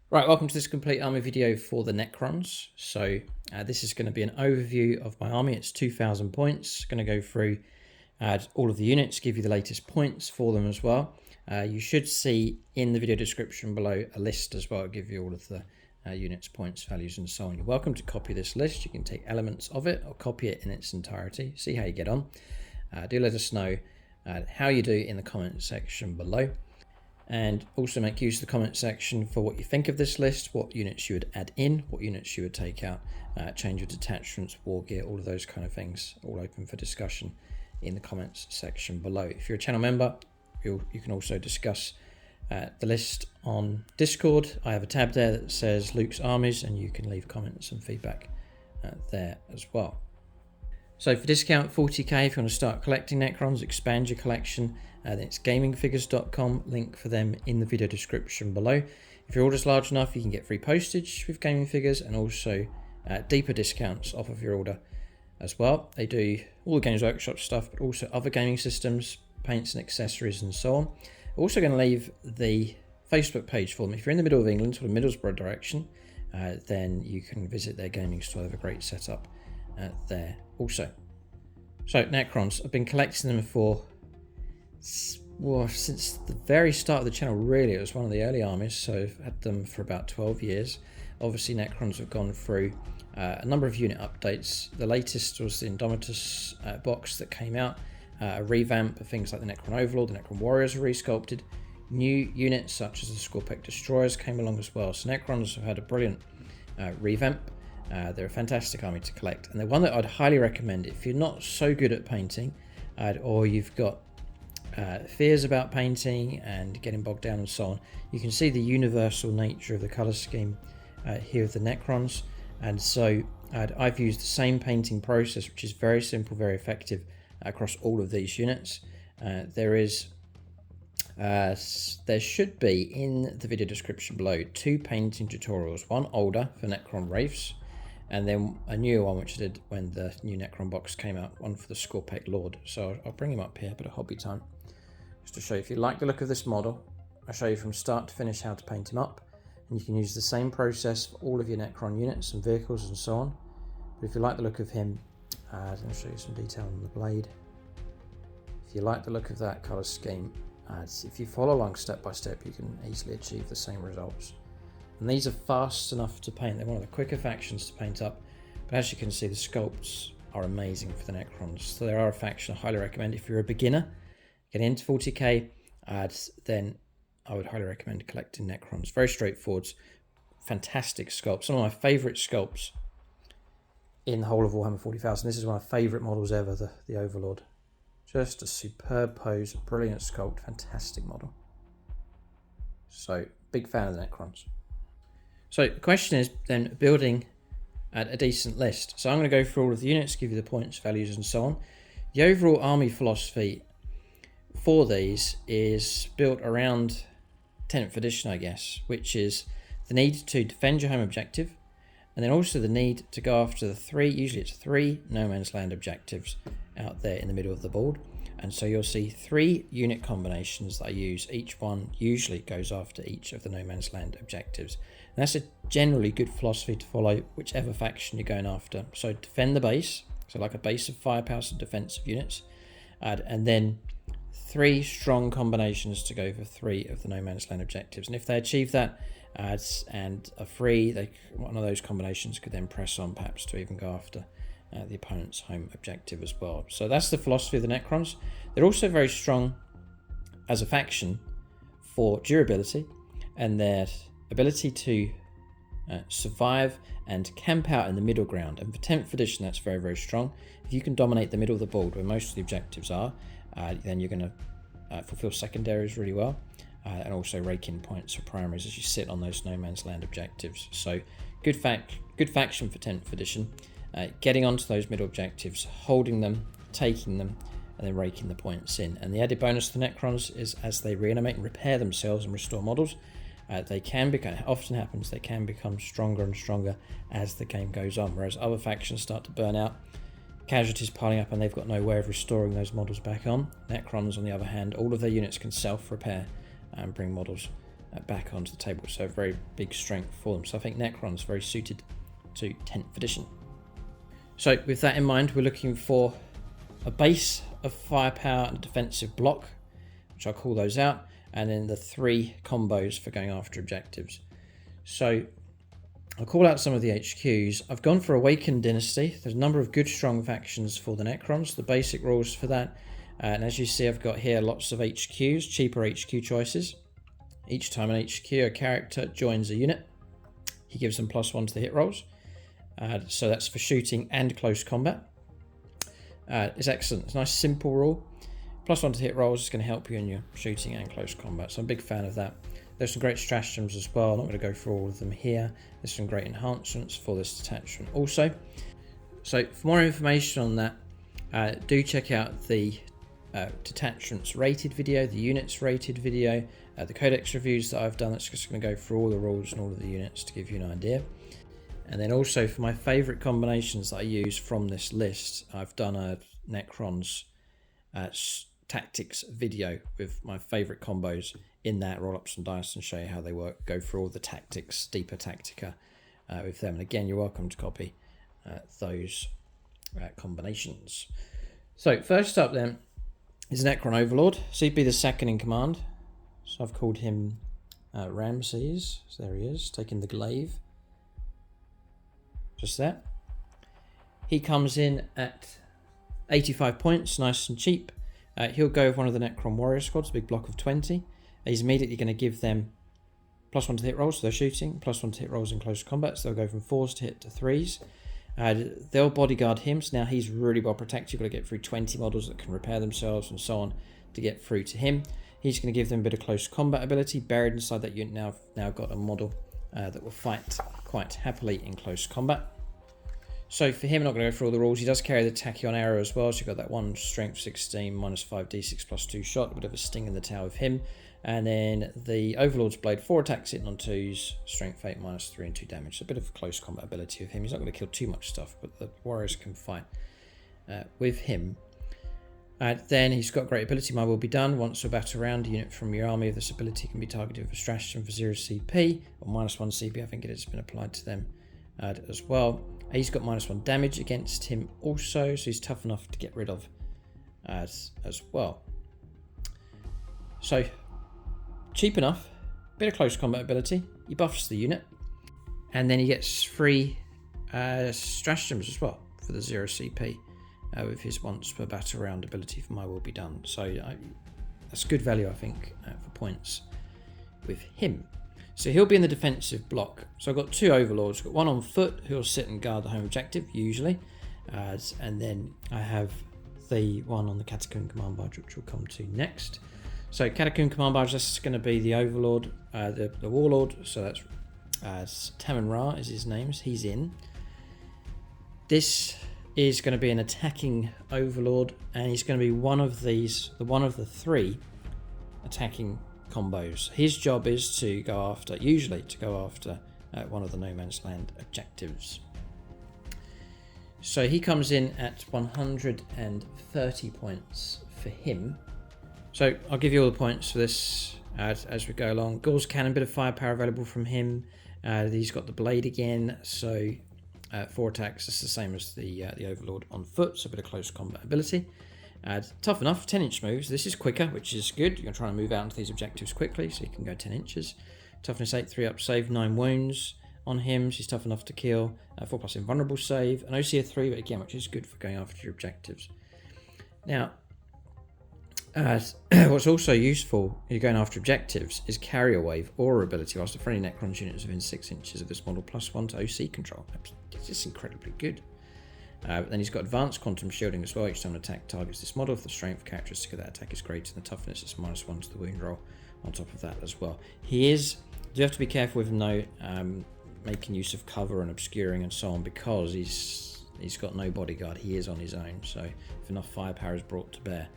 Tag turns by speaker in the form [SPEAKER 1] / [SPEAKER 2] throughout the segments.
[SPEAKER 1] Right, welcome to this complete army video for the Necrons. So this is going to be an overview of my army. It's 2,000 points. Going to go through all of the units, give you the latest points for them as well. You should see in the video description below a list as well. It'll give you all of the units, points, values and so on. You're welcome to copy this list. You can take elements of it or copy it in its entirety. See how you get on. Do let us know how you do in the comment section below. And also make use of the comment section for what you think of this list, what units you would add in, what units you would take out, change your detachments, war gear, all of those kind of things, all open for discussion in the comments section below. If you're a channel member, you can also discuss the list on Discord. I have a tab there that says Luke's Armies, and you can leave comments and feedback there as well. So for discount 40k, if you want to start collecting Necrons, expand your collection, then it's gamingfigures.com, link for them in the video description below. If your order's large enough, you can get free postage with Gaming Figures and also deeper discounts off of your order as well. They do all the Games Workshop stuff, but also other gaming systems, paints and accessories and so on. I'm also going to leave the Facebook page for them. If you're in the middle of England, sort of Middlesbrough direction, then you can visit their gaming store. They have a great setup there also. So Necrons, I've been collecting them for since the very start of the channel, really. It was one of the early armies, so I've had them for about 12 years. Obviously Necrons have gone through a number of unit updates. The latest was the Indomitus box that came out, a revamp of things like the Necron Overlord, the Necron Warriors were resculpted. New units such as the Skorpekh Destroyers came along as well. So Necrons have had a brilliant revamp. They're a fantastic army to collect, and they're one that I'd highly recommend if you're not so good at painting, or you've got fears about painting and getting bogged down and so on. You can see the universal nature of the colour scheme here with the Necrons, and so I've used the same painting process, which is very simple, very effective across all of these units. There should be in the video description below 2 painting tutorials, one older for Necron Wraiths, and then a newer one which I did when the new Necron box came out, one for the Skorpekh Lord. So I'll bring him up here, a bit of hobby time, just to show you. If you like the look of this model, I'll show you from start to finish how to paint him up, and you can use the same process for all of your Necron units and vehicles and so on. But if you like the look of him, I'll show you some detail on the blade. If you like the look of that colour scheme, if you follow along step by step, you can easily achieve the same results. And these are fast enough to paint. They're one of the quicker factions to paint up. But as you can see, the sculpts are amazing for the Necrons. So they are a faction I highly recommend. If you're a beginner getting into 40k, then I would highly recommend collecting Necrons. Very straightforward, fantastic sculpts. Some of my favourite sculpts in the whole of Warhammer 40,000. This is one of my favourite models ever, the Overlord. Just a superb pose, brilliant sculpt, fantastic model. So, big fan of the Necrons. So the question is then building a decent list. So I'm going to go through all of the units, give you the points, values and so on. The overall army philosophy for these is built around 10th edition, I guess, which is the need to defend your home objective, and then also the need to go after the usually it's 3 no man's land objectives out there in the middle of the board. And so you'll see 3 unit combinations that I use. Each one usually goes after each of the no man's land objectives. And that's a generally good philosophy to follow whichever faction you're going after. So defend the base, so like a base of firepower, so defensive units, and then 3 strong combinations to go for 3 of the no man's land objectives. And if they achieve that and are free, one of those combinations could then press on perhaps to even go after the opponent's home objective as well. So that's the philosophy of the Necrons. They're also very strong as a faction for durability and their ability to survive and camp out in the middle ground. And for 10th edition, that's very, very strong. If you can dominate the middle of the board where most of the objectives are, then you're going to fulfill secondaries really well, and also rake in points for primaries as you sit on those no man's land objectives. So good faction for 10th edition. Getting onto those middle objectives, holding them, taking them, and then raking the points in. And the added bonus to the Necrons is as they reanimate and repair themselves and restore models, they can become, often happens, they can become stronger and stronger as the game goes on, whereas other factions start to burn out, casualties piling up, and they've got no way of restoring those models back on. Necrons, on the other hand, all of their units can self-repair and bring models back onto the table. So very big strength for them. So I think Necron's very suited to 10th edition. So with that in mind, we're looking for a base of firepower and a defensive block, which I'll call those out, and then the 3 combos for going after objectives. So I'll call out some of the HQs. I've gone for Awakened Dynasty. There's a number of good strong factions for the Necrons, the basic rules for that. And as you see, I've got here lots of HQs, cheaper HQ choices. Each time an HQ, a character joins a unit, he gives them +1 to the hit rolls. So that's for shooting and close combat. It's excellent. It's a nice simple rule. +1 to hit rolls is going to help you in your shooting and close combat. So I'm a big fan of that. There's some great stratagems as well. I'm not going to go through all of them here. There's some great enhancements for this detachment also. So for more information on that, do check out the detachments rated video, the units rated video, the codex reviews that I've done. That's just going to go through all the rules and all of the units to give you an idea. And then also for my favourite combinations that I use from this list, I've done a Necrons tactics video with my favourite combos in that. Roll up some dice and show you how they work. Go through all the tactics, deeper Tactica with them. And again, you're welcome to copy those combinations. So first up then is Necron Overlord. So he'd be the second in command. So I've called him Ramses. So there he is, taking the glaive. Just that. He comes in at 85 points, nice and cheap. He'll go with one of the Necron Warrior squads, a big block of 20. He's immediately going to give them +1 to hit rolls, so they're shooting, +1 to hit rolls in close combat, so they'll go from 4s to hit to 3s. They'll bodyguard him, so now he's really well protected. You've got to get through 20 models that can repair themselves and so on to get through to him. He's going to give them a bit of close combat ability. Buried inside that unit now got a model that will fight quite happily in close combat. So for him, I'm not going to go through all the rules. He does carry the Tachyon arrow as well, so you've got that 1 strength 16, -5 d6 +2 shot, a bit of a sting in the tail with him. And then the Overlord's Blade, 4 attacks hitting on 2s, strength 8, -3 and 2 damage. So a bit of close combat ability with him. He's not going to kill too much stuff, but the Warriors can fight with him. Then he's got great ability, My Will Be Done. Once a battle round, a unit from your army of this ability can be targeted with a stratagem for 0 CP, or -1 CP. I think it has been applied to them as well. He's got -1 damage against him also, so he's tough enough to get rid of as well. So, cheap enough, bit of close combat ability, he buffs the unit, and then he gets 3 stratagems as well for the 0 CP with his once per battle round ability for My Will Be Done. So that's good value, I think, for points with him. So he'll be in the defensive block. So I've got 2 Overlords. I've got one on foot who'll sit and guard the home objective, usually. And then I have the one on the Catacomb Command Barge, which we'll come to next. So Catacomb Command Barge, that's going to be the Overlord, the Warlord. So that's Taman Ra is his name. So he's in. This is going to be an attacking Overlord, and he's going to be one of the 3 attacking combos. His job is to go after one of the No Man's Land objectives. So he comes in at 130 points for him. So I'll give you all the points for this as we go along. Gauls Cannon, bit of firepower available from him. He's got the blade again, so 4 attacks. It's the same as the Overlord on foot, so a bit of close combat ability. Tough enough, 10-inch moves. This is quicker, which is good. You're trying to move out into these objectives quickly, so you can go 10 inches. Toughness 8, 3 up save, 9 wounds on him. So he's tough enough to kill. 4+ invulnerable save. An OC of 3, but again, which is good for going after your objectives. Now, what's also useful if you're going after objectives is Carrier Wave Aura ability. Whilst a friendly Necrons unit is within 6 inches of this model, +1 to OC control. It's just incredibly good. Then he's got advanced quantum shielding as well. Each time an attack targets this model, if the strength characteristic of that attack is greater than the toughness, it's -1 to the wound roll on top of that as well. You have to be careful with him though, making use of cover and obscuring and so on, because he's got no bodyguard. He is on his own, so if enough firepower is brought to bear,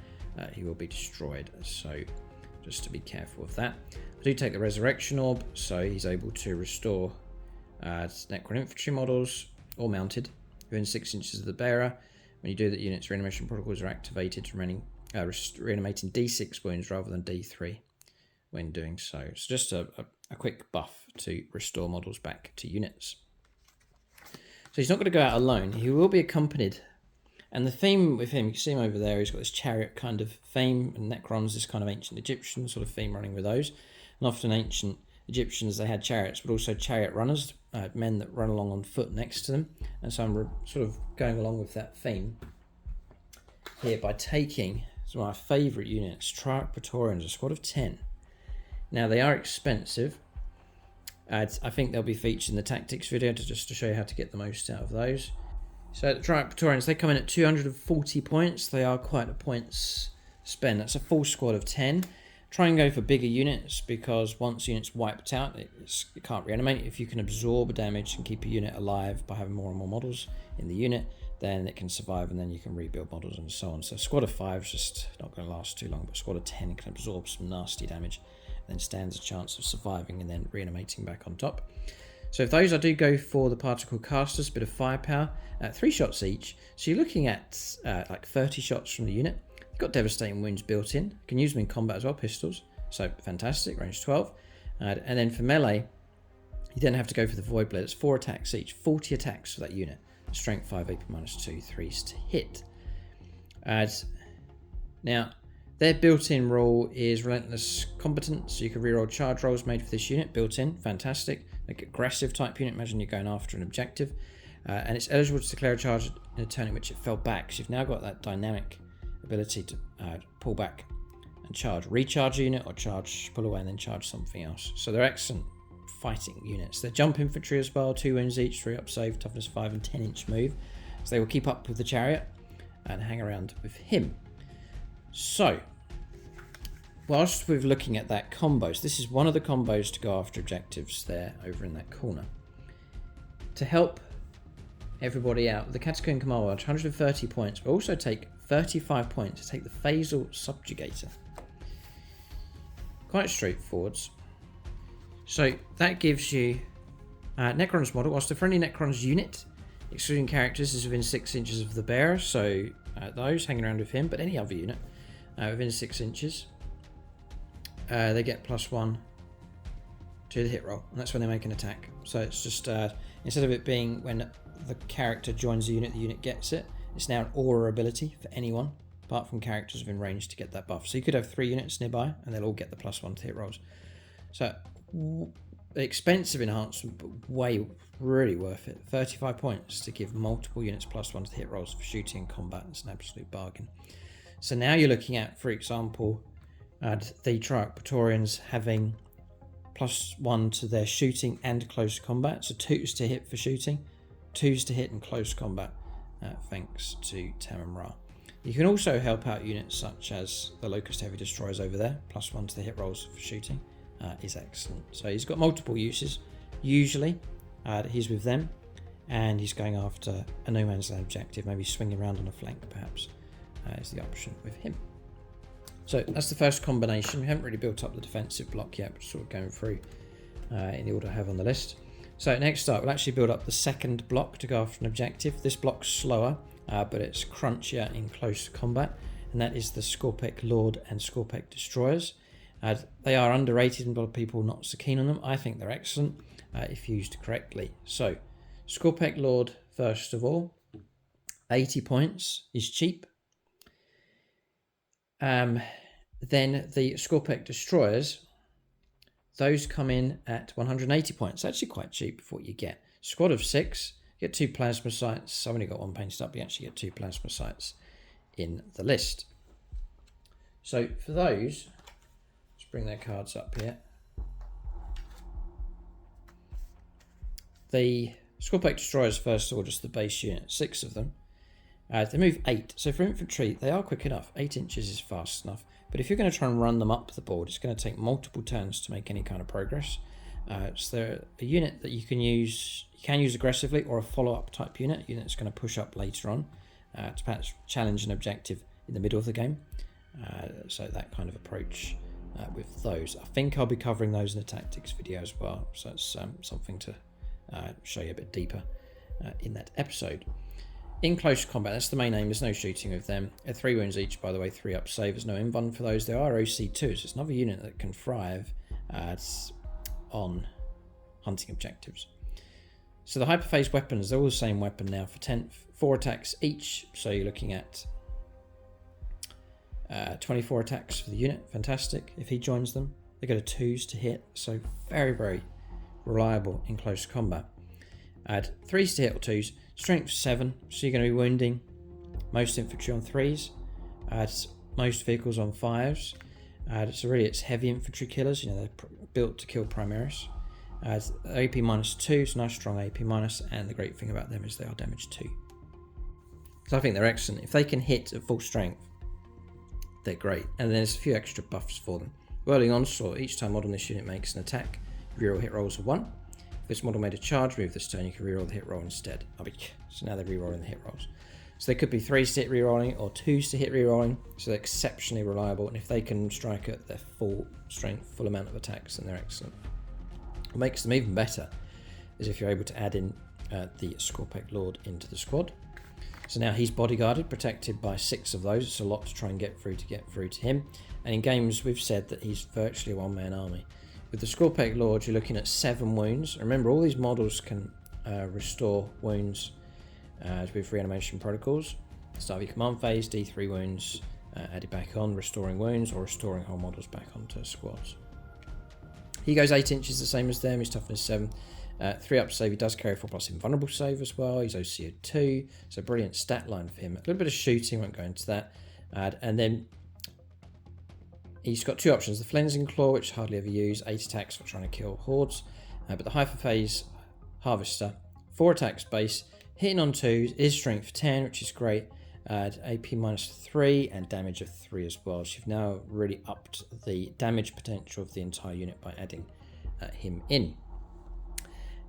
[SPEAKER 1] he will be destroyed. So just to be careful of that. I do take the Resurrection Orb, so he's able to restore Necron infantry models, all mounted, within 6 inches of the bearer. When you do that, units' reanimation protocols are activated, reanimating D6 wounds rather than D3. when doing so. It's just a quick buff to restore models back to units. So he's not going to go out alone. He will be accompanied. And the theme with him, you can see him over there, he's got this chariot kind of theme, and Necrons, this kind of ancient Egyptian sort of theme running with those. And often ancient Egyptians, they had chariots, but also chariot runners, men that run along on foot next to them. And so I'm sort of going along with that theme here by taking some of my favourite units, Triarch Praetorians, a squad of 10. Now, they are expensive. I think they'll be featured in the tactics video just to show you how to get the most out of those. So the Triarch Praetorians, they come in at 240 points. They are quite a points spend. That's a full squad of 10. Try and go for bigger units, because once unit's wiped out, it can't reanimate. If you can absorb damage and keep a unit alive by having more and more models in the unit, then it can survive, and then you can rebuild models and so on. So a squad of 5 is just not going to last too long, but a squad of 10 can absorb some nasty damage, and then stands a chance of surviving and then reanimating back on top. So if those, I do go for the particle casters, a bit of firepower, 3 shots each. So you're looking at like 30 shots from the unit. You've got devastating wounds built in. You can use them in combat as well, pistols. So fantastic, range 12. And then for melee, you then have to go for the Void Blade. It's 4 attacks each, 40 attacks for that unit. Strength 5, AP -2, 3s to hit. Now, their built-in rule is Relentless Competence, so you can reroll charge rolls made for this unit, built in, fantastic. Like aggressive type unit, imagine you're going after an objective. And it's eligible to declare a charge in a turn in which it fell back, so you've now got that dynamic ability to pull back and charge. Recharge a unit or charge, pull away and then charge something else. So they're excellent fighting units. They're jump infantry as well, 2 wounds each, 3 up save, toughness 5 and 10-inch move. So they will keep up with the chariot and hang around with him. So, whilst we're looking at that combos, this is one of the combos to go after objectives there over in that corner. To help everybody out, the Catacomb Command 130 points, but also take 35 points to take the Phasal Subjugator. Quite straightforward. So that gives you Necrons model. Whilst the friendly Necrons unit, excluding characters, is within 6 inches of the bearer, so those hanging around with him, but any other unit within 6 inches, they get +1 to the hit roll, and that's when they make an attack. So it's just, instead of it being when the character joins the unit gets it, it's now an aura ability for anyone, apart from characters within range, to get that buff. So you could have 3 units nearby, and they'll all get the +1 to hit rolls. So, expensive enhancement, but really worth it. 35 points to give multiple units +1 to hit rolls for shooting and combat. It's an absolute bargain. So now you're looking at, for example, the Triarch Praetorians having +1 to their shooting and close combat. So 2s to hit for shooting, 2s to hit in close combat, thanks to Tam and Ra. You can also help out units such as the Lokhust Heavy Destroyers over there. +1 to the hit rolls for shooting is excellent. So he's got multiple uses. Usually he's with them and he's going after a no man's land objective, maybe swinging around on a flank perhaps, is the option with him. So that's the first combination. We haven't really built up the defensive block yet, but sort of going through in the order I have on the list. So next up, we'll actually build up the second block to go after an objective. This block's slower, but it's crunchier in close combat, and that is the Skorpekh Lord and Skorpekh Destroyers. They are underrated and a lot of people not so keen on them. I think they're excellent if used correctly. So Skorpekh Lord, first of all, 80 points is cheap. Then the Skorpekh Destroyers, those come in at 180 points. Actually quite cheap for what you get. Squad of 6, you get 2 plasma sights. I've only got 1 painted up, but you actually get 2 plasma sights in the list. So for those, let's bring their cards up here. The Skorpekh Destroyers, first of all, just the base unit, 6 of them. They move 8, so for infantry, they are quick enough. 8 inches is fast enough. But if you're going to try and run them up the board, it's going to take multiple turns to make any kind of progress. So they're a unit that you can use aggressively, or a follow-up type unit that's going to push up later on to perhaps challenge an objective in the middle of the game. So that kind of approach with those. I think I'll be covering those in the tactics video as well. So it's something to show you a bit deeper in that episode. In close combat, that's the main aim, there's no shooting with them. They're 3 wounds each, by the way, 3 up save, there's no invuln for those. They are OC2, so it's another unit that can thrive on hunting objectives. So the hyperphase weapons, they're all the same weapon now for 10th. 4 attacks each, so you're looking at 24 attacks for the unit, fantastic. If he joins them, they go to 2s to hit, so very, very reliable in close combat. Add 3s to hit or 2s, strength 7, so you're going to be wounding most infantry on 3s, most vehicles on 5s. So really it's heavy infantry killers, you know, they're built to kill Primaris. AP minus 2, so nice strong AP minus, and the great thing about them is they are damage 2. So I think they're excellent. If they can hit at full strength, they're great. And there's a few extra buffs for them. Whirling Onslaught, each time model in this unit makes an attack, reroll hit rolls of 1. If this model made a charge move this turn, you can reroll the hit roll instead. So now they're rerolling the hit rolls. So they could be 3s to hit rerolling or 2s to hit rerolling, so they're exceptionally reliable, and if they can strike at their full strength, full amount of attacks, then they're excellent. What makes them even better is if you're able to add in the Skorpekh Lord into the squad. So now he's bodyguarded, protected by 6 of those. It's a lot to try and get through to him. And in games, we've said that he's virtually a one-man army. With the Skorpekh Lord, you're looking at 7 wounds. Remember, all these models can restore wounds with reanimation protocols. Start of your command phase, D3 wounds added back on, restoring wounds or restoring whole models back onto squads. He goes 8 inches, the same as them. His toughness 7. 3 up save, he does carry 4+ invulnerable save as well. He's OC 2, so brilliant stat line for him. A little bit of shooting, won't go into that. And then he's got 2 options. The Flensing Claw, which I hardly ever use, 8 attacks for trying to kill hordes. But the Hyperphase Harvester, 4 attacks base, hitting on 2s, is strength 10, which is great. AP minus 3 and damage of 3 as well. So you've now really upped the damage potential of the entire unit by adding him in.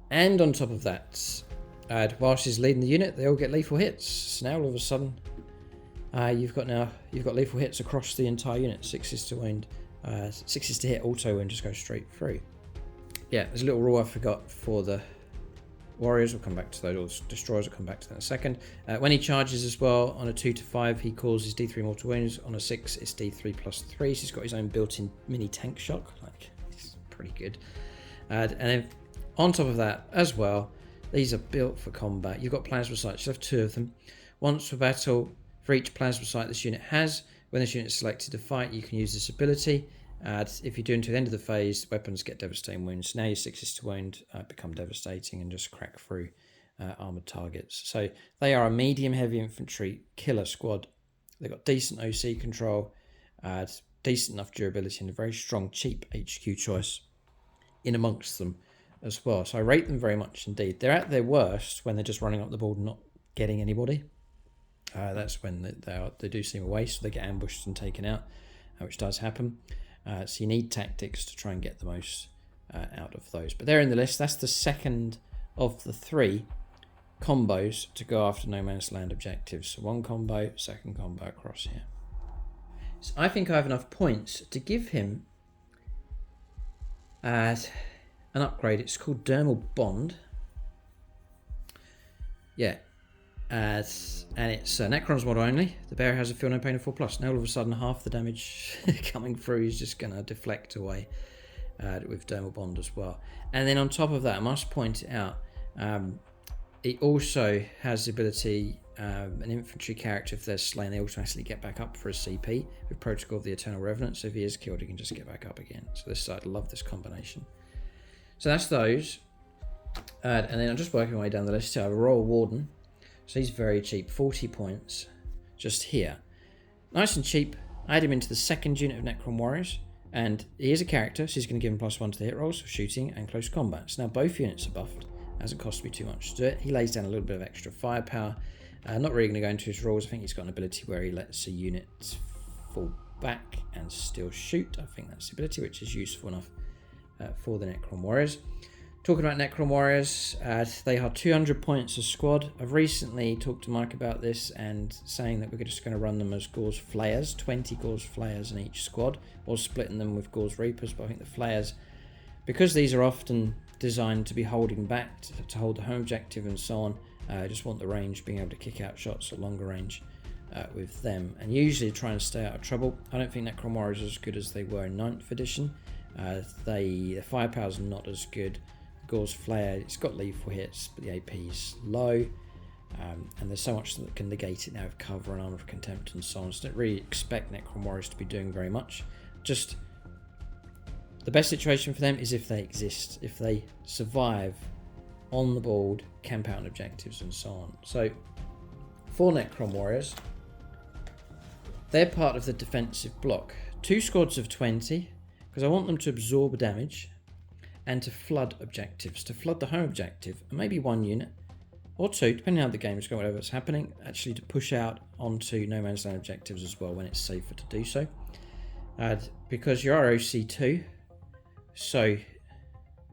[SPEAKER 1] And on top of that, whilst he's leading the unit, they all get lethal hits. So now all of a sudden, you've got lethal hits across the entire unit. 6s to wound, 6s to hit, auto wound, just go straight through. Yeah, there's a little rule I forgot for the Warriors. We'll come back to those. Or Destroyers, we'll come back to that in a second. When he charges as well, on a 2 to 5, he causes D3 mortal wounds. On a 6, it's D3 plus 3. So he's got his own built-in mini tank shock. Like, it's pretty good. And then on top of that as well, these are built for combat. You've got plasma sights. You have 2 of them. Once for battle, for each plasma sight this unit has, when this unit is selected to fight, you can use this ability. If you do until the end of the phase, weapons get devastating wounds. Now your 6s to wound become devastating and just crack through armoured targets. So they are a medium heavy infantry killer squad. They've got decent OC control, decent enough durability, and a very strong, cheap HQ choice in amongst them as well. So I rate them very much indeed. They're at their worst when they're just running up the board and not getting anybody. That's when they do seem a waste. They get ambushed and taken out, which does happen. So you need tactics to try and get the most out of those. But they're in the list. That's the second of the 3 combos to go after No Man's Land objectives. So 1 combo, 2nd combo across here. So I think I have enough points to give him an upgrade. It's called Dermal Bond. Yeah. And it's Necrons model only. The bearer has a feel no pain of 4+. Now all of a sudden half the damage coming through is just going to deflect away with Dermal Bond as well. And then on top of that, I must point it out, it also has the ability, an infantry character, if they're slain, they automatically get back up for a CP with Protocol of the Eternal Revenant. So if he is killed, he can just get back up again. So this side, I love this combination. So that's those. And then I'm just working my way down the list. I have a Royal Warden. So he's very cheap, 40 points just here. Nice and cheap. I add him into the 2nd unit of Necron Warriors, and he is a character, so he's going to give him +1 to the hit rolls for shooting and close combat. So now both units are buffed. It hasn't cost me too much to do it. He lays down a little bit of extra firepower. Not really going to go into his rules. I think he's got an ability where he lets a unit fall back and still shoot. I think that's the ability, which is useful enough for the Necron Warriors. Talking about Necron Warriors, they are 200 points a squad. I've recently talked to Mike about this and saying that we're just going to run them as Gauls Flayers, 20 Gauls Flayers in each squad, or splitting them with Gauls Reapers. But I think the Flayers, because these are often designed to be holding back, to hold the home objective and so on, I just want the range, being able to kick out shots at longer range with them, and usually try and stay out of trouble. I don't think Necron Warriors are as good as they were in 9th edition. The firepower's not as good. Gore's Flare, it's got lethal hits, but the AP is low. And there's so much that can negate it now with cover and Armor of Contempt and so on. So I don't really expect Necron Warriors to be doing very much. Just the best situation for them is if they exist, if they survive on the board, camp out on objectives and so on. So for Necron Warriors, they're part of the defensive block. 2 squads of 20, because I want them to absorb damage and to flood objectives, to flood the home objective, and maybe 1 unit. Or 2, depending on how the game is going, whatever's happening, actually to push out onto no man's land objectives as well when it's safer to do so. Because you are OC2, so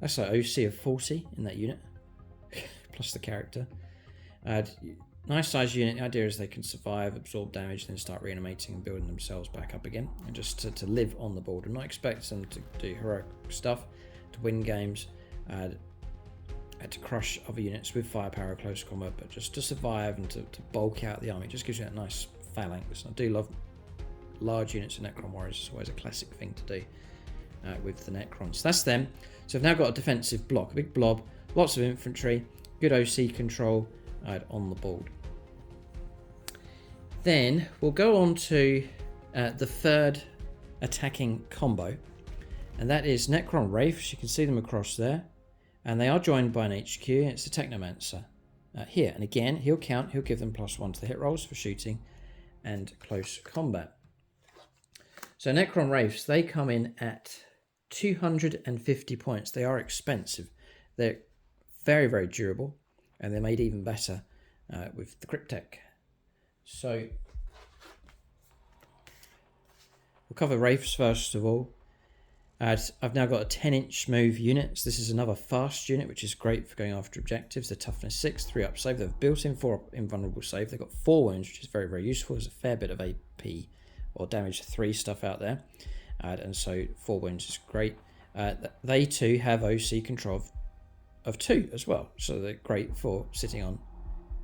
[SPEAKER 1] that's like OC of 40 in that unit, plus the character. Nice size unit. The idea is they can survive, absorb damage, then start reanimating and building themselves back up again, and just to live on the board and not expect them to do heroic stuff, to win games. To crush other units with firepower or close combat, but just to survive and to bulk out the army. It just gives you that nice phalanx. I do love large units in Necron Warriors. It's always a classic thing to do with the Necrons. That's them. So I've now got a defensive block, a big blob, lots of infantry, good OC control on the board. Then we'll go on to the third attacking combo, and that is Necron Wraiths. You can see them across there. And they are joined by an HQ. It's the Technomancer here. And again, he'll give them +1 to the hit rolls for shooting and close combat. So Necron Wraiths, they come in at 250 points. They are expensive. They're very, very durable. And they're made even better with the Cryptek. So we'll cover Wraiths first of all. I've now got a 10-inch move unit. So this is another fast unit, which is great for going after objectives. They're toughness 6, 3 up save. They've built in 4 up invulnerable save. They've got 4 wounds, which is very, very useful. There's a fair bit of AP or damage 3 stuff out there. And so 4 wounds is great. They too have OC control of 2 as well. So they're great for sitting on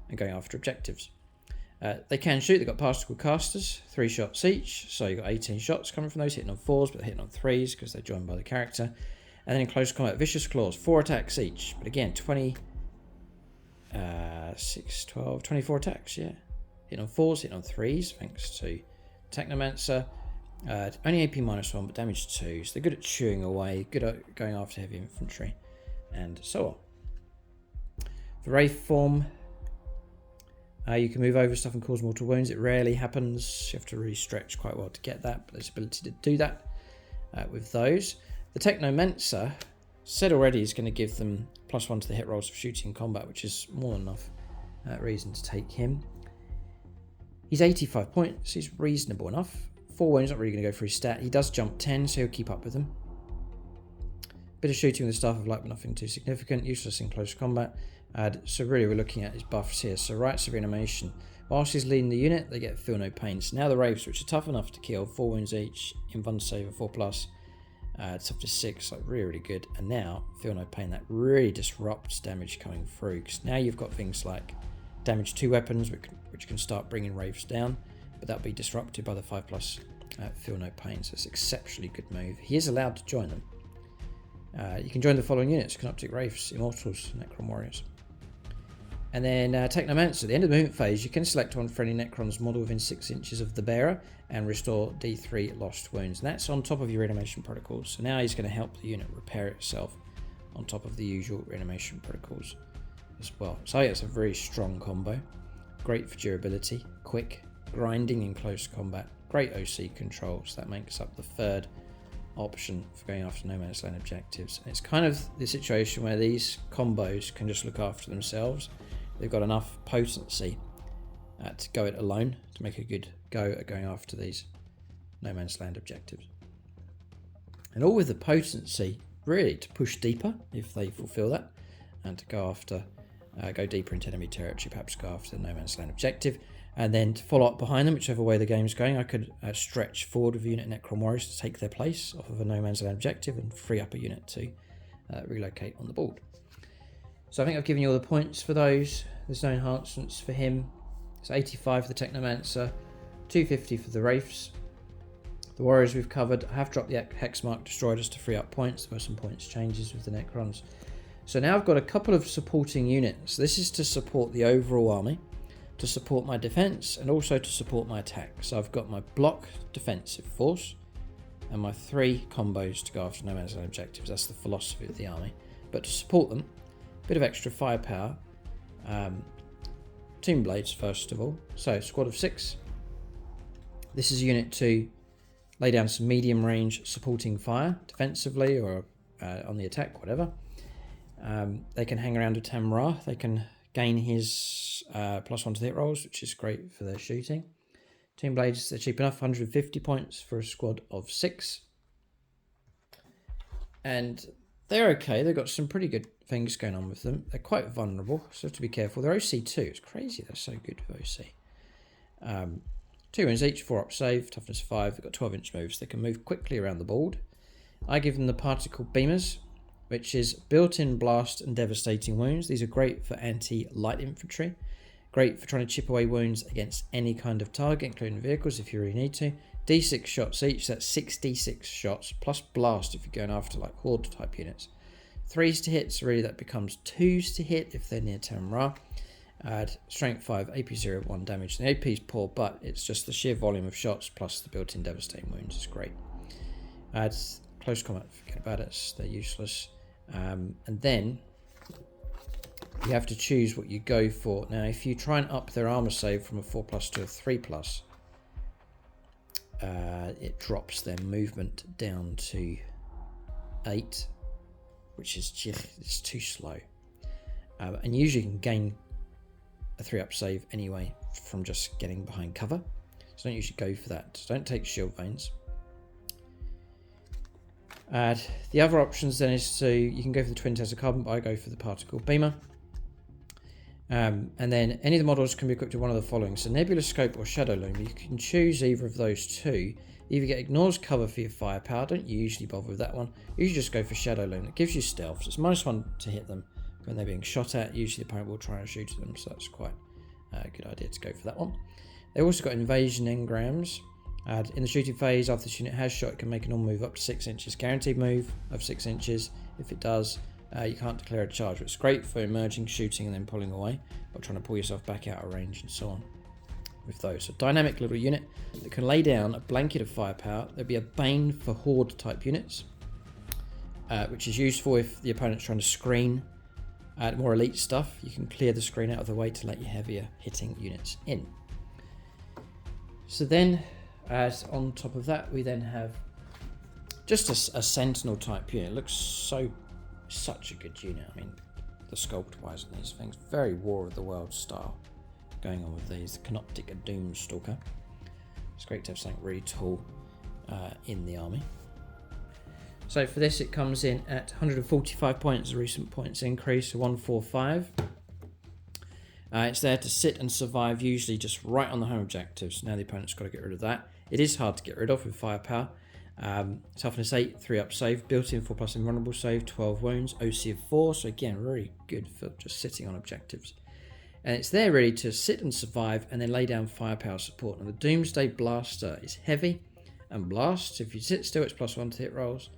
[SPEAKER 1] and going after objectives. They can shoot. They've got particle casters, 3 shots each, so you've got 18 shots coming from those, hitting on 4s, but they're hitting on 3s because they're joined by the character. And then in close combat, Vicious Claws, 4 attacks each, but again, 24 attacks, yeah. Hitting on 4s, hitting on 3s, thanks to Technomancer. Only AP -1, but damage 2, so they're good at chewing away, good at going after heavy infantry, and so on. The Wraith form, you can move over stuff and cause mortal wounds. It rarely happens. You have to really stretch quite well to get that, but there's ability to do that with those. The Technomancer, said already, is going to give them +1 to the hit rolls for shooting and combat, which is more than enough reason to take him. He's 85 points. He's reasonable enough. 4 wounds, not really going to go for his stat. He does jump 10, so he'll keep up with them. Bit of shooting with the Staff of Light, but nothing too significant. Useless in close combat. So really we're looking at his buffs here. So Rites of Reanimation. Whilst he's leading the unit, they get Feel No Pain. So now the Wraiths, which are tough enough to kill, 4 wounds each, Invuln save of 4+, it's up to 6, like really, really good. And now Feel No Pain, that really disrupts damage coming through. Because now you've got things like damage 2 weapons, which can start bringing Wraiths down, but that'll be disrupted by the 5+ Feel No Pain. So it's an exceptionally good move. He is allowed to join them. You can join the following units: Canoptic Wraiths, Immortals, Necron Warriors. And then Technomancer, at the end of the movement phase, you can select one for any Necron's model within 6 inches of the bearer and restore D3 lost wounds. And that's on top of your reanimation protocols. So now he's going to help the unit repair itself on top of the usual reanimation protocols as well. So yeah, it's a very strong combo. Great for durability, quick, grinding in close combat, great OC control. So that makes up the third option for going after no man's land objectives. And it's kind of the situation where these combos can just look after themselves. They've got enough potency to go it alone to make a good go at going after these no man's land objectives. And all with the potency really to push deeper if they fulfill that, and to go after, go deeper into enemy territory, perhaps go after the no man's land objective, and then to follow up behind them, whichever way the game's going. I could stretch forward with a unit Necron Warriors to take their place off of a no man's land objective and free up a unit to relocate on the board. So I think I've given you all the points for those. There's no enhancements for him. It's 85 for the Technomancer, 250 for the Wraiths. The Warriors we've covered. I have dropped the Hexmark Destroyer just to free up points. There were some points changes with the Necrons. So now I've got a couple of supporting units. This is to support the overall army, to support my defense, and also to support my attack. So I've got my block defensive force and my 3 combos to go after no man's land objectives. That's the philosophy of the army. But to support them, a bit of extra firepower. Tomb Blades first of all. So squad of 6. This is a unit to lay down some medium range supporting fire defensively or on the attack, whatever. They can hang around with Tamra. They can gain his +1 to the hit rolls, which is great for their shooting. Tomb Blades, they're cheap enough, 150 points for a squad of 6. And they're okay. They've got some pretty good things going on with them. They're quite vulnerable, so have to be careful. They're OC2. It's crazy. They're so good with OC. 2 wins each, 4 up save, toughness 5. They've got 12-inch moves. They can move quickly around the board. I give them the particle beamers, which is built-in blast and devastating wounds. These are great for anti-light infantry. Great for trying to chip away wounds against any kind of target, including vehicles if you really need to. D6 shots each, that's 6d6 shots, plus blast if you're going after like horde type units. 3s to hit, so really that becomes 2s to hit if they're near Tamra. Add strength 5, AP 0, 1 damage. The AP is poor, but it's just the sheer volume of shots plus the built-in devastating wounds is great. Add close combat, forget about it, they're useless. And then you have to choose what you go for. Now, if you try and up their armor save from a 4+ to a 3+, it drops their movement down to 8, which is just it's too slow. And usually you can gain a 3+ save anyway from just getting behind cover. So don't usually go for that. So don't take shield veins. The other options then is you can go for the twin Tesla carbon, but I go for the particle beamer. And then any of the models can be equipped with one of the following. So Nebula Scope or Shadow Loom, you can choose either of those two. Either get ignores cover for your firepower, don't usually bother with that one. Usually just go for Shadow Loom, it gives you stealth, so it's -1 to hit them when they're being shot at. Usually the opponent will try and shoot at them, so that's quite a good idea to go for that one. They've also got invasion engrams. In the shooting phase, after this unit has shot, it can make a normal move up to 6 inches. Guaranteed move of 6 inches. If it does, you can't declare a charge. It's great for emerging, shooting, and then pulling away, but trying to pull yourself back out of range and so on with those. So dynamic little unit that can lay down a blanket of firepower. There'll be a Bane for horde type units, which is useful if the opponent's trying to screen more elite stuff. You can clear the screen out of the way to let your heavier hitting units in. So then, on top of that, we then have just a sentinel type unit. It looks such a good unit. I mean, the sculpt wise on these things, very War of the World style going on with these. The Catacomb Doomstalker. It's great to have something really tall in the army. So for this, it comes in at 145 points, a recent points increase to 145. It's there to sit and survive, usually just right on the home objectives. Now the opponent's got to get rid of that. It is hard to get rid of with firepower. Toughness 8, 3+ save, built-in 4+ invulnerable save, 12 wounds, OC of 4, so again, really good for just sitting on objectives. And it's there really to sit and survive and then lay down firepower support. And the Doomsday Blaster is heavy and blasts. If you sit still, it's +1 to hit rolls.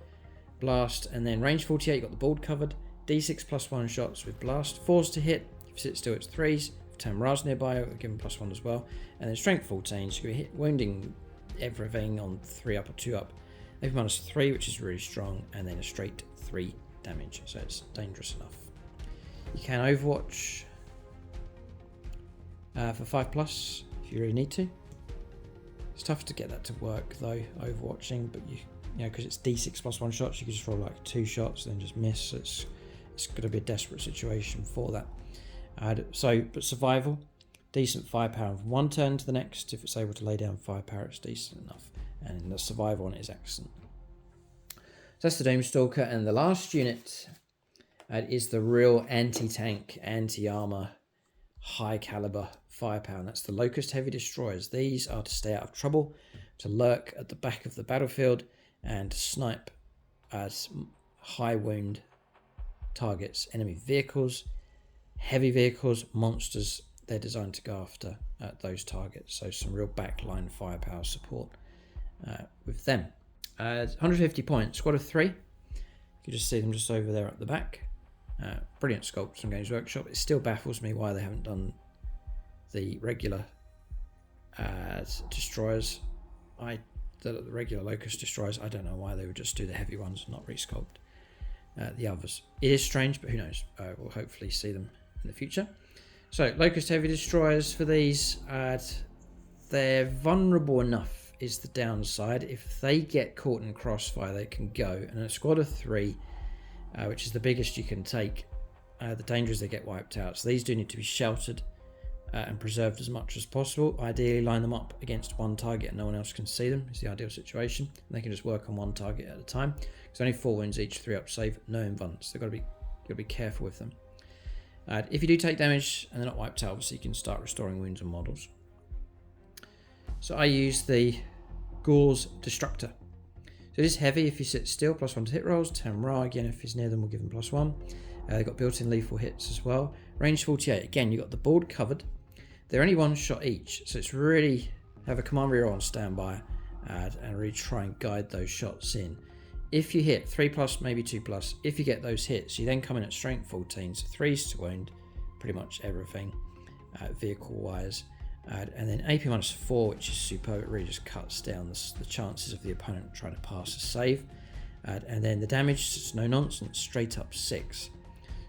[SPEAKER 1] Blast, and then range 48, you've got the board covered. D6 +1 shots with blast. 4s to hit. If you sit still, it's 3s. If Tamra's nearby, I'll give him +1 as well. And then strength 14, so you hit wounding everything on 3 up or 2 up. Maybe -3, which is really strong, and then a straight 3 damage, so it's dangerous enough. You can Overwatch for 5+ if you really need to. It's tough to get that to work though, Overwatching, but you know, because it's D6 +1 shots, you can just roll like 2 shots and then just miss. So it's going to be a desperate situation for that. But survival, decent firepower from 1 turn to the next. If it's able to lay down firepower, it's decent enough, and the survival on it is excellent. So that's the Doomstalker, and the last unit is the real anti-tank, anti-armor, high caliber firepower, and that's the Lokhust Heavy Destroyers. These are to stay out of trouble, to lurk at the back of the battlefield, and snipe as high wound targets, enemy vehicles, heavy vehicles, monsters, they're designed to go after those targets. So some real backline firepower support with them. 150 points, squad of 3. You can just see them just over there at the back. Brilliant sculpts from Games Workshop. It still baffles me why they haven't done the regular destroyers. The regular Lokhust Destroyers, I don't know why they would just do the heavy ones and not resculpt the others. It is strange, but who knows? We'll hopefully see them in the future. So, Lokhust Heavy Destroyers for these, they're vulnerable enough is the downside. If they get caught in crossfire, they can go. And a squad of 3, which is the biggest you can take, the danger is they get wiped out. So these do need to be sheltered and preserved as much as possible. Ideally, line them up against one target and no one else can see them. It's the ideal situation. And they can just work on one target at a time. It's only 4 wounds each, 3 up save, no invulns. They've got to be careful with them. If you do take damage and they're not wiped out, obviously you can start restoring wounds and models. So I use the Ghoul's Destructor. So it is heavy if you sit still, +1 to hit rolls. Tamra, again, if he's near them, we'll give him +1. They've got built-in lethal hits as well. Range 48, again, you've got the board covered. They're only 1 shot each, so it's really have a command reroll on standby and really try and guide those shots in. If you hit 3+, maybe 2+, if you get those hits, you then come in at strength 14, so 3s to wound pretty much everything vehicle-wise. And then AP -4, which is superb. It really just cuts down the chances of the opponent trying to pass a save. And then the damage, it's no nonsense, straight up 6.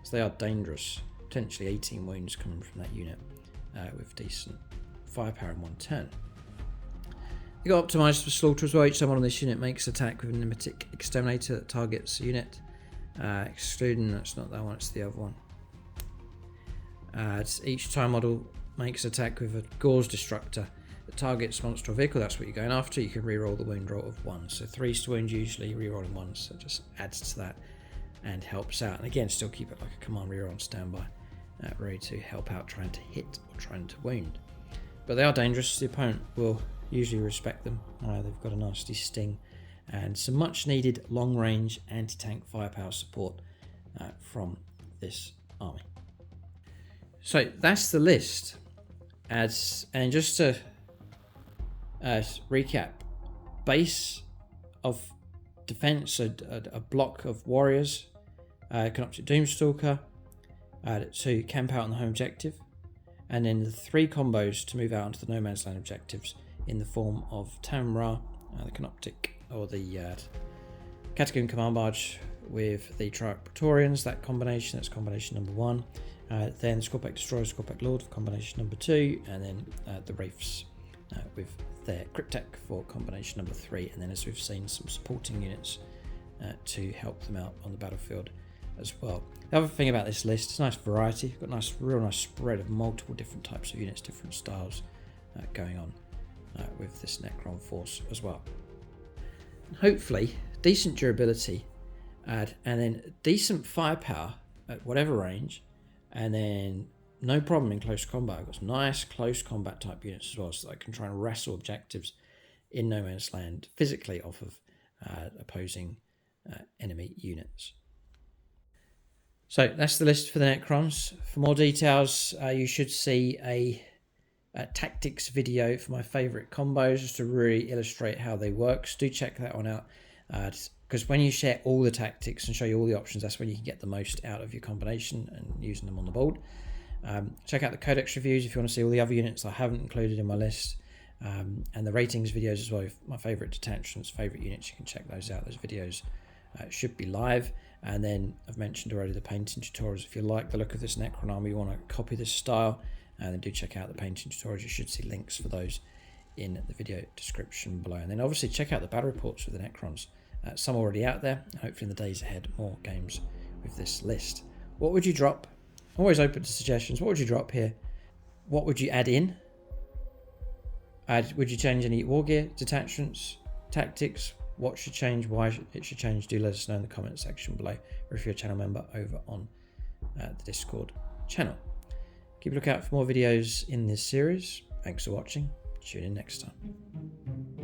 [SPEAKER 1] So they are dangerous. Potentially 18 wounds coming from that unit with decent firepower in 1 turn. They got optimized for slaughter as well. Each time on this unit makes attack with a Nemetic Exterminator that targets a unit. Excluding, that's not that one, it's the other one. Each time model makes attack with a Ghoul's Destructor that targets monster or vehicle. That's what you're going after. You can reroll the wound roll of 1. So 3s to wound usually, rerolling 1. So it just adds to that and helps out. And again, still keep it like a command reroll on standby. Ready to help out trying to hit or trying to wound. But they are dangerous. The opponent will usually respect them. They've got a nasty sting and some much needed long range anti-tank firepower support from this army. So that's the list. And just to recap, base of defense, a block of warriors, Canoptic Doomstalker to camp out on the home objective, and then the 3 combos to move out onto the no man's land objectives in the form of Tamra, the Canoptic, or the Catacomb Command Barge with the Triarch Praetorians, that's combination number 1. Then Skorpekh Destroyers, Skorpekh Overlord for combination number 2, and then the Wraiths with their Cryptek for combination number 3, and then as we've seen, some supporting units to help them out on the battlefield as well. The other thing about this list, it's a nice variety. You've got real nice spread of multiple different types of units, different styles going on with this Necron force as well. And hopefully, decent durability and then decent firepower at whatever range, and then no problem in close combat. I've got some nice close combat type units as well, so I can try and wrestle objectives in no man's land physically off of opposing enemy units. So that's the list for the Necrons. For more details, you should see a tactics video for my favourite combos, just to really illustrate how they work. So do check that one out, because when you share all the tactics and show you all the options, that's when you can get the most out of your combination and using them on the board. Check out the Codex reviews if you want to see all the other units I haven't included in my list, and the ratings videos as well. My favourite detachments, favourite units, you can check those out. Those videos should be live. And then I've mentioned already the painting tutorials. If you like the look of this Necron army, you want to copy this style, and then do check out the painting tutorials. You should see links for those in the video description below. And then obviously check out the battle reports with the Necrons. Some already out there, and hopefully in the days ahead, more games with this list. What would you drop? I'm always open to suggestions. What would you drop here? What would you add in? Would you change any war gear, detachments, tactics? What should change? Why it should change? Do let us know in the comment section below, or if you're a channel member over on the Discord channel. Keep a lookout for more videos in this series. Thanks for watching. Tune in next time.